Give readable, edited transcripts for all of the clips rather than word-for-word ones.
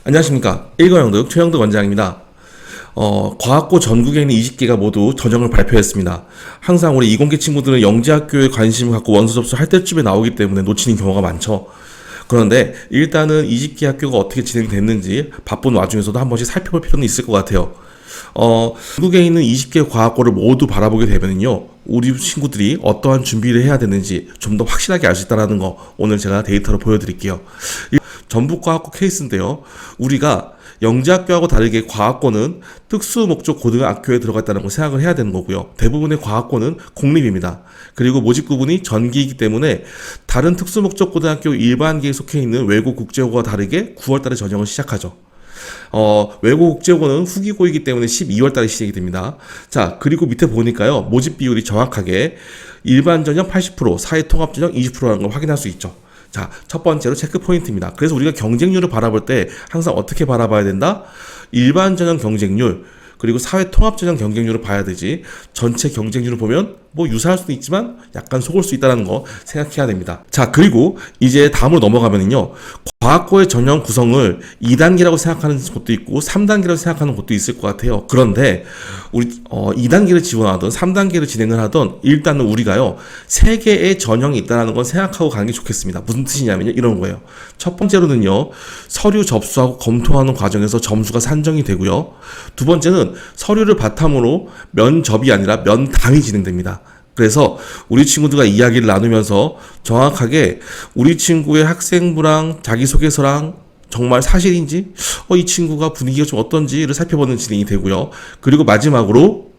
안녕하십니까. 1과영득 최영득 원장입니다. 과학고 전국에 있는 20개가 모두 전형을 발표했습니다. 항상 우리 이공계 친구들은 영재학교에 관심을 갖고 원서 접수할 때쯤에 나오기 때문에 놓치는 경우가 많죠. 그런데 일단은 20개 학교가 어떻게 진행됐는지 바쁜 와중에서도 한 번씩 살펴볼 필요는 있을 것 같아요. 전국에 있는 20개 과학고를 모두 바라보게 되면요, 우리 친구들이 어떠한 준비를 해야 되는지 좀 더 확실하게 알 수 있다는 거 오늘 제가 데이터로 보여드릴게요. 전북과학고 케이스인데요. 우리가 영재학교하고 다르게 과학고는 특수목적 고등학교에 들어갔다는 걸 생각을 해야 되는 거고요. 대부분의 과학고는 공립입니다. 그리고 모집 구분이 전기이기 때문에 다른 특수목적 고등학교 일반계에 속해 있는 외고 국제고와 다르게 9월달에 전형을 시작하죠. 외고 국제고는 후기고이기 때문에 12월달에 시작이 됩니다. 자, 그리고 밑에 보니까요, 모집 비율이 정확하게 일반 전형 80%, 사회 통합 전형 20%라는 걸 확인할 수 있죠. 자, 첫 번째로 체크 포인트입니다. 그래서 우리가 경쟁률을 바라볼 때 항상 어떻게 바라봐야 된다? 일반 전형 경쟁률, 그리고 사회 통합 전형 경쟁률을 봐야 되지, 전체 경쟁률을 보면 뭐 유사할 수도 있지만 약간 속을 수 있다는 거 생각해야 됩니다. 자, 그리고 이제 다음으로 넘어가면은요, 과학고의 전형 구성을 2단계라고 생각하는 곳도 있고 3단계라고 생각하는 곳도 있을 것 같아요. 그런데 우리 2단계를 지원하든 3단계를 진행을 하든 일단은 우리가요, 3개의 전형이 있다는 건 생각하고 가는 게 좋겠습니다. 무슨 뜻이냐면요, 이런 거예요. 첫 번째로는요, 서류 접수하고 검토하는 과정에서 점수가 산정이 되고요. 두 번째는 서류를 바탕으로 면접이 아니라 면담이 진행됩니다. 그래서 우리 친구들과 이야기를 나누면서 정확하게 우리 친구의 학생부랑 자기소개서랑 정말 사실인지, 이 친구가 분위기가 좀 어떤지를 살펴보는 진행이 되고요. 그리고 마지막으로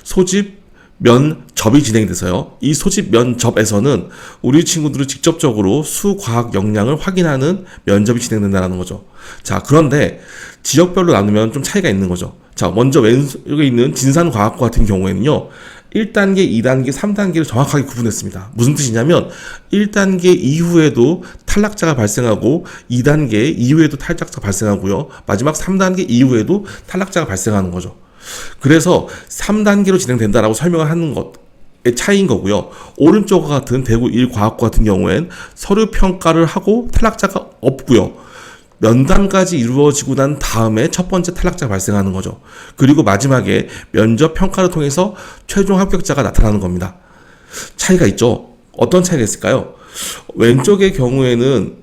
소집 면접이 진행돼서요, 이 소집 면접에서는 우리 친구들을 직접적으로 수과학 역량을 확인하는 면접이 진행된다는 거죠. 자, 그런데 지역별로 나누면 좀 차이가 있는 거죠. 자, 먼저 왼쪽에 있는 진산과학고 같은 경우에는요, 1단계, 2단계, 3단계를 정확하게 구분했습니다. 무슨 뜻이냐면 1단계 이후에도 탈락자가 발생하고 2단계 이후에도 탈락자가 발생하고요. 마지막 3단계 이후에도 탈락자가 발생하는 거죠. 그래서 3단계로 진행된다라고 설명을 하는 것의 차이인 거고요. 오른쪽과 같은 대구 1과학고 같은 경우엔 서류 평가를 하고 탈락자가 없고요. 면담까지 이루어지고 난 다음에 첫 번째 탈락자가 발생하는 거죠. 그리고 마지막에 면접 평가를 통해서 최종 합격자가 나타나는 겁니다. 차이가 있죠. 어떤 차이가 있을까요? 왼쪽의 경우에는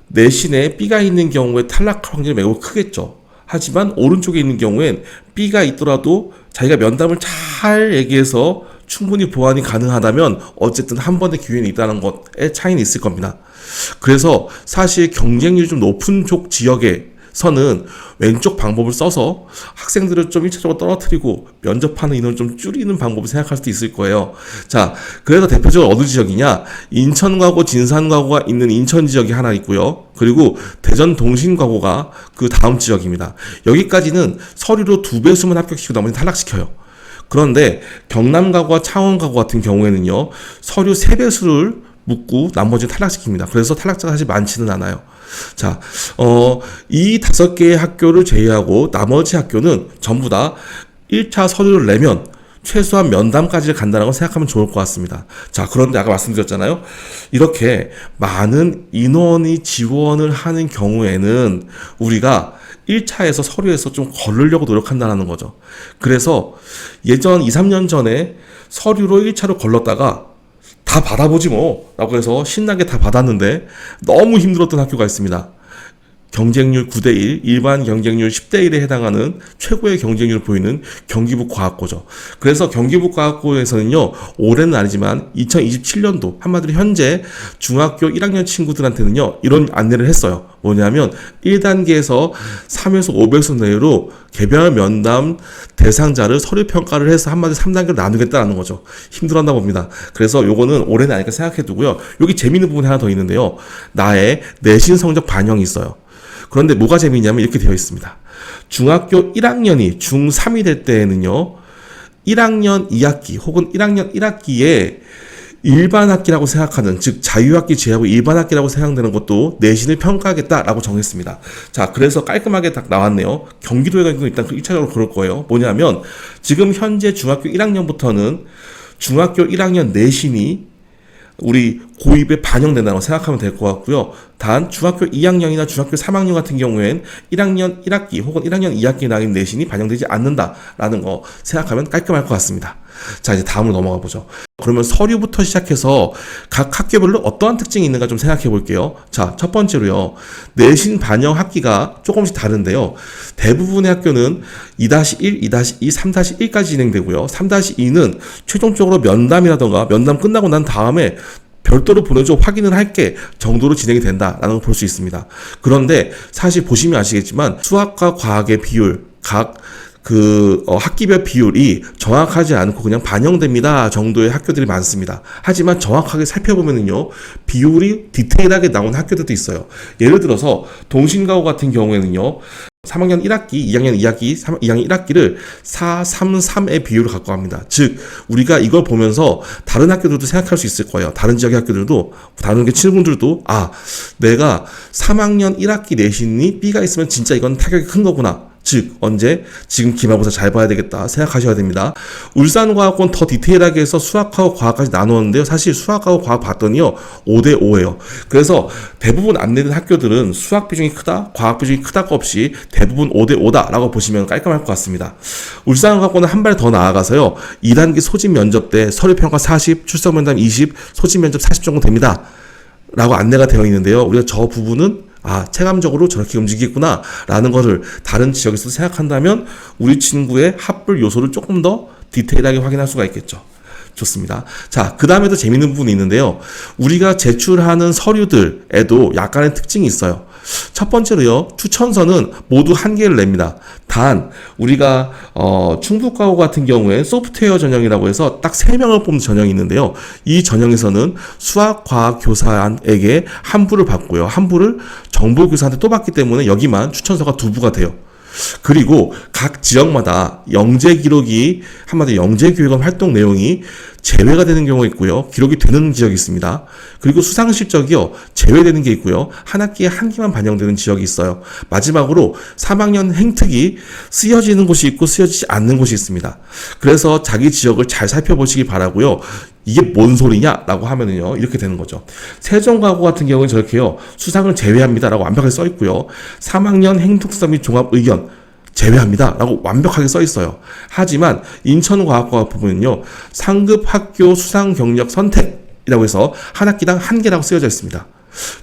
내신에 B가 있는 경우에 탈락 확률이 매우 크겠죠. 하지만 오른쪽에 있는 경우엔 B가 있더라도 자기가 면담을 잘 얘기해서 충분히 보완이 가능하다면 어쨌든 한 번의 기회는 있다는 것에 차이는 있을 겁니다. 그래서 사실 경쟁률이 좀 높은 쪽 지역에서는 왼쪽 방법을 써서 학생들을 좀 1차적으로 떨어뜨리고 면접하는 인원을 좀 줄이는 방법을 생각할 수도 있을 거예요. 자, 그래서 대표적으로 어느 지역이냐? 인천과고, 진산과고가 있는 인천 지역이 하나 있고요. 그리고 대전 동신과고가 그 다음 지역입니다. 여기까지는 서류로 2배수만 합격시키고 나머지는 탈락시켜요. 그런데 경남과고와 창원과고 같은 경우에는요, 서류 3배수를 묻고 나머지는 탈락시킵니다. 그래서 탈락자가 사실 많지는 않아요. 자, 이 5개의 학교를 제외하고 나머지 학교는 전부 다 1차 서류를 내면 최소한 면담까지 간다는 걸 생각하면 좋을 것 같습니다. 자, 그런데 아까 말씀드렸잖아요. 이렇게 많은 인원이 지원을 하는 경우에는 우리가 1차에서 서류에서 좀 걸르려고 노력한다는 거죠. 그래서 예전 2, 3년 전에 서류로 1차로 걸렀다가 다 받아보지 뭐 라고 해서 신나게 다 받았는데 너무 힘들었던 학교가 있습니다. 경쟁률 9대1, 일반 경쟁률 10대1에 해당하는 최고의 경쟁률을 보이는 경기북 과학고죠. 그래서 경기북 과학고에서는요, 올해는 아니지만 2027년도 한마디로 현재 중학교 1학년 친구들한테는요, 이런 안내를 했어요. 뭐냐면 1단계에서 3에서 500수 내로 개별 면담 대상자를 서류 평가를 해서 한마디로 3단계로 나누겠다는 거죠. 힘들었나 봅니다. 그래서 요거는 올해는 아니니까 생각해 두고요. 여기 재미있는 부분이 하나 더 있는데요. 나의 내신 성적 반영이 있어요. 그런데 뭐가 재미있냐면 이렇게 되어 있습니다. 중학교 1학년이 중3이 될 때에는요, 1학년 2학기 혹은 1학년 1학기에 일반 학기라고 생각하는, 즉 자유학기 제외하고 일반 학기라고 생각되는 것도 내신을 평가하겠다라고 정했습니다. 자, 그래서 깔끔하게 딱 나왔네요. 경기도에 일단 1차적으로 그럴 거예요. 뭐냐면 지금 현재 중학교 1학년부터는 중학교 1학년 내신이 우리 고입에 반영된다고 생각하면 될 것 같고요. 단 중학교 2학년이나 중학교 3학년 같은 경우엔 1학년 1학기 혹은 1학년 2학기에 나인 내신이 반영되지 않는다라는 거 생각하면 깔끔할 것 같습니다. 자, 이제 다음으로 넘어가 보죠. 그러면 서류부터 시작해서 각 학교별로 어떠한 특징이 있는가 좀 생각해 볼게요. 자, 첫 번째로요. 내신 반영 학기가 조금씩 다른데요. 대부분의 학교는 2-1, 2-2, 3-1까지 진행되고요. 3-2는 최종적으로 면담이라던가 면담 끝나고 난 다음에 별도로 보내줘 확인을 할게 정도로 진행이 된다라는 걸 볼 수 있습니다. 그런데 사실 보시면 아시겠지만 수학과 과학의 비율, 각 학기별 비율이 정확하지 않고 그냥 반영됩니다 정도의 학교들이 많습니다. 하지만 정확하게 살펴보면은요, 비율이 디테일하게 나온 학교들도 있어요. 예를 들어서 동신가고 같은 경우에는요, 3학년 1학기, 2학년 2학기, 2학년 1학기를 4-3-3의 비율을 갖고 갑니다. 즉, 우리가 이걸 보면서 다른 학교들도 생각할 수 있을 거예요. 다른 지역의 학교들도, 다른 친구들도, 내가 3학년 1학기 내신이 B가 있으면 진짜 이건 타격이 큰 거구나. 즉, 언제? 지금 기말고사 잘 봐야 되겠다 생각하셔야 됩니다. 울산과학원 더 디테일하게 해서 수학하고 과학까지 나누었는데요. 사실 수학하고 과학 봤더니요, 5대5예요. 그래서 대부분 안내된 학교들은 수학 비중이 크다, 과학 비중이 크다가 없이 대부분 5대5다라고 보시면 깔끔할 것 같습니다. 울산과학원은 한 발 더 나아가서요, 2단계 소집 면접 때 서류평가 40, 출석 면담 20, 소집 면접 40 정도 됩니다 라고 안내가 되어 있는데요. 우리가 저 부분은 체감적으로 저렇게 움직이겠구나 라는 것을 다른 지역에서 생각한다면 우리 친구의 합불 요소를 조금 더 디테일하게 확인할 수가 있겠죠. 좋습니다. 자, 그 다음에도 재밌는 부분이 있는데요. 우리가 제출하는 서류들에도 약간의 특징이 있어요. 첫 번째로요, 추천서는 모두 1개를 냅니다. 단, 우리가, 충북과고 같은 경우에 소프트웨어 전형이라고 해서 딱 3명을 뽑는 전형이 있는데요. 이 전형에서는 수학과학 교사에게 한 부를 받고요. 한 부를 정보교사한테 또 받기 때문에 여기만 추천서가 2부가 돼요. 그리고 각 지역마다 영재 기록이, 한마디로 영재교육원 활동 내용이 제외가 되는 경우가 있고요. 기록이 되는 지역이 있습니다. 그리고 수상 실적이요, 제외되는 게 있고요. 한 학기에 1개만 반영되는 지역이 있어요. 마지막으로 3학년 행특이 쓰여지는 곳이 있고 쓰여지지 않는 곳이 있습니다. 그래서 자기 지역을 잘 살펴보시기 바라고요. 이게 뭔 소리냐라고 하면은요, 이렇게 되는 거죠. 세종과고 같은 경우는 저렇게요, 수상을 제외합니다라고 완벽하게 써 있고요. 3학년 행특서 및 종합 의견 제외합니다 라고 완벽하게 써 있어요. 하지만 인천과학과 부분은요, 상급 학교 수상 경력 선택이라고 해서 한 학기당 1개라고 쓰여져 있습니다.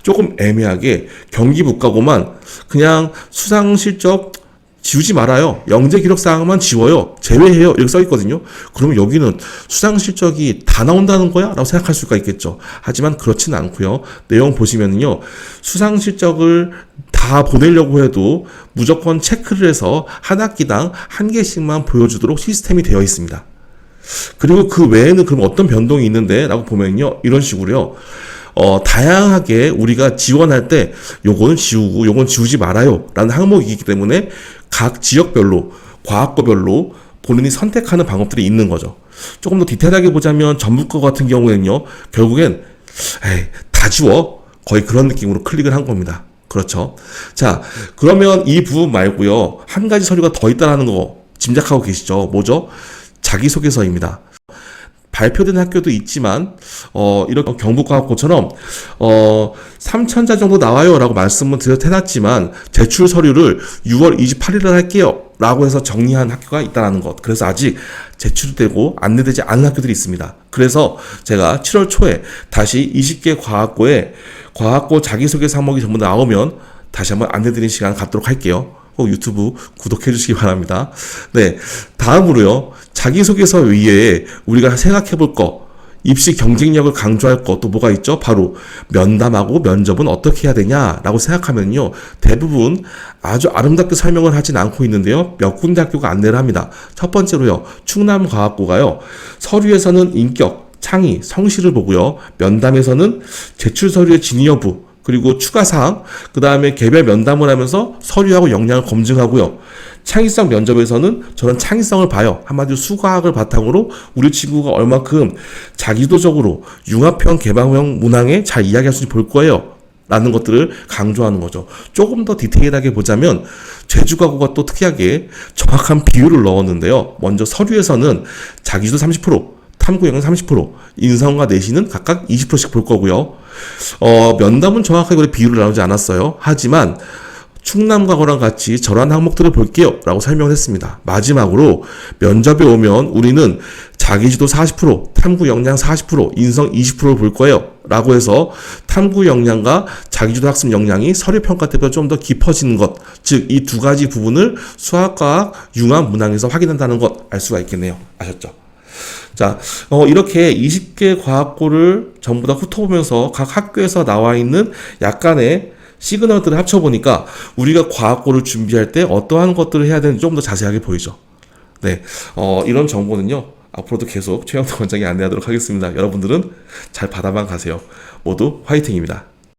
조금 애매하게 경기북가고만 그냥 수상 실적 지우지 말아요, 영재 기록 사항만 지워요, 제외해요, 이렇게 써 있거든요. 그러면 여기는 수상 실적이 다 나온다는 거야? 라고 생각할 수가 있겠죠. 하지만 그렇지는 않고요. 내용 보시면은요, 수상 실적을 다 보내려고 해도 무조건 체크를 해서 한 학기당 1개씩만 보여주도록 시스템이 되어 있습니다. 그리고 그 외에는 그럼 어떤 변동이 있는데? 라고 보면요, 이런 식으로요. 다양하게 우리가 지원할 때 요거는 지우고 요건 지우지 말아요 라는 항목이 있기 때문에 각 지역별로, 과학고별로 본인이 선택하는 방법들이 있는 거죠. 조금 더 디테일하게 보자면 전북고 같은 경우에는요, 결국엔 다 지워, 거의 그런 느낌으로 클릭을 한 겁니다. 그렇죠. 자, 그러면 이 부분 말고요, 한 가지 서류가 더 있다는 거 짐작하고 계시죠? 뭐죠? 자기소개서입니다. 발표된 학교도 있지만, 이렇게 경북과학고처럼, 3,000자 정도 나와요 라고 말씀을 해놨지만, 제출 서류를 6월 28일을 할게요 라고 해서 정리한 학교가 있다는 것. 그래서 아직 제출되고 안내되지 않은 학교들이 있습니다. 그래서 제가 7월 초에 다시 20개 과학고에 과학고 자기소개 항목이 전부 나오면 다시 한번 안내드리는 시간 갖도록 할게요. 꼭 유튜브 구독해 주시기 바랍니다. 네, 다음으로요, 자기소개서 위에 우리가 생각해 볼 거, 입시 경쟁력을 강조할 거 또 뭐가 있죠? 바로 면담하고 면접은 어떻게 해야 되냐라고 생각하면요, 대부분 아주 아름답게 설명을 하진 않고 있는데요, 몇 군데 학교가 안내를 합니다. 첫 번째로요, 충남과학고가요, 서류에서는 인격, 창의, 성실을 보고요, 면담에서는 제출 서류의 진위 여부, 그리고 추가사항, 그 다음에 개별 면담을 하면서 서류하고 역량을 검증하고요. 창의성 면접에서는 저는 창의성을 봐요. 한마디로 수과학을 바탕으로 우리 친구가 얼마큼 자기도적으로 융합형, 개방형 문항에 잘 이야기할 수 있는지 볼 거예요 라는 것들을 강조하는 거죠. 조금 더 디테일하게 보자면 제주과고가 또 특이하게 정확한 비율을 넣었는데요. 먼저 서류에서는 자기도 30%, 탐구형은 30%, 인성과 내신은 각각 20%씩 볼 거고요. 면담은 정확하게 우리 비율을 나누지 않았어요. 하지만 충남과거랑 같이 저러한 항목들을 볼게요 라고 설명을 했습니다. 마지막으로 면접에 오면 우리는 자기주도 40%, 탐구 역량 40%, 인성 20%를 볼 거예요 라고 해서 탐구 역량과 자기주도 학습 역량이 서류평가 때보다 좀 더 깊어지는 것, 즉 이 두 가지 부분을 수학과학, 융합, 문항에서 확인한다는 것 알 수가 있겠네요. 아셨죠? 자, 이렇게 20개 과학고를 전부 다 훑어보면서 각 학교에서 나와 있는 약간의 시그널들을 합쳐보니까 우리가 과학고를 준비할 때 어떠한 것들을 해야 되는지 좀 더 자세하게 보이죠. 네, 이런 정보는요, 앞으로도 계속 최영도 원장이 안내하도록 하겠습니다. 여러분들은 잘 받아만 가세요. 모두 화이팅입니다.